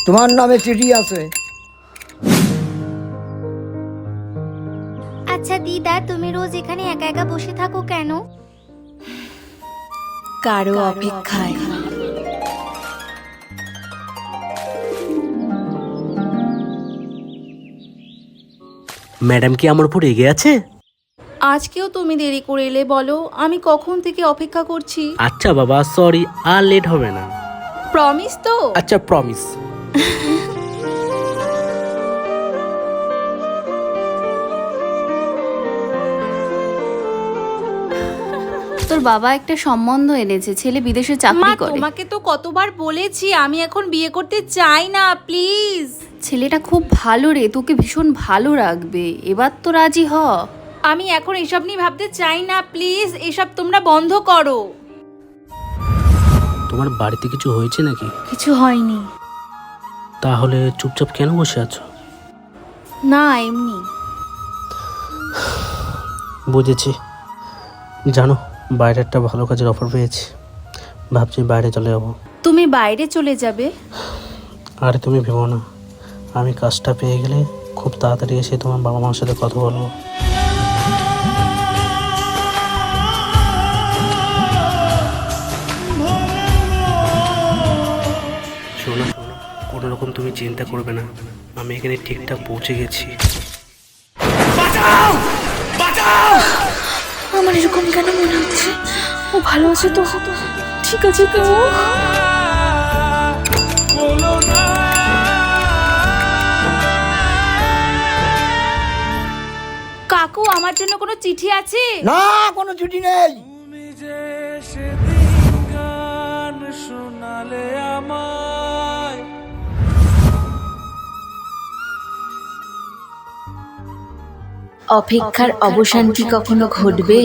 তোমার নামে চিঠি আছে। আচ্ছা দিদা, তুমি রোজ এখানে একা একা বসে থাকো কেন? কারো অপেক্ষায়। ম্যাডাম কি আমার উপর রেগে আছে? আজকেও তুমি দেরি করে এলে বলো, আমি কখন থেকে অপেক্ষা করছি। আচ্ছা বাবা, সরি, আর লেট হবে না। প্রমিস তো? আচ্ছা, প্রমিস। তোর বাবা একটা সম্বন্ধ এনেছে, ছেলে বিদেশে চাকরি করে। তোমাকে তো কতবার বলেছি আমি এখন বিয়ে করতে চাই না, প্লিজ। ছেলেটা খুব ভালো রে, তোকে ভীষণ ভালো রাখবে, এবার তো রাজি হ। আমি এখন এসব নিয়ে ভাবতে চাই না, প্লিজ এসব তোমরা বন্ধ করো। তোমার বাড়িতে কিছু হয়েছে নাকি? কিছু হয়নি। তাহলে চুপচাপ কেন বসে আছো? না, এমনি। বুঝেছি। জানো, বাইরে একটা ভালো কাজের অফার পেয়েছি, ভাবছি বাইরে চলে যাবো। তুমি বাইরে চলে যাবে? আরে তুমি ভেবো না, আমি কাজটা পেয়ে গেলে খুব তাড়াতাড়ি এসে তোমার বাবা মার সাথে কথা বলবো। শোনো, কোনো রকম তুমি চিন্তা করবে না, আমি এখানে ঠিকঠাক পৌঁছে গেছি। আমার এরকম কেন মনে হচ্ছে? ও ভালো আছে তো? ঠিক আছে তো? কাকু, আমার জন্য কোনো চিঠি আছে? না, কোনো ছুটি নেই। অপেক্ষার অবসান কি কখনো ঘটবে?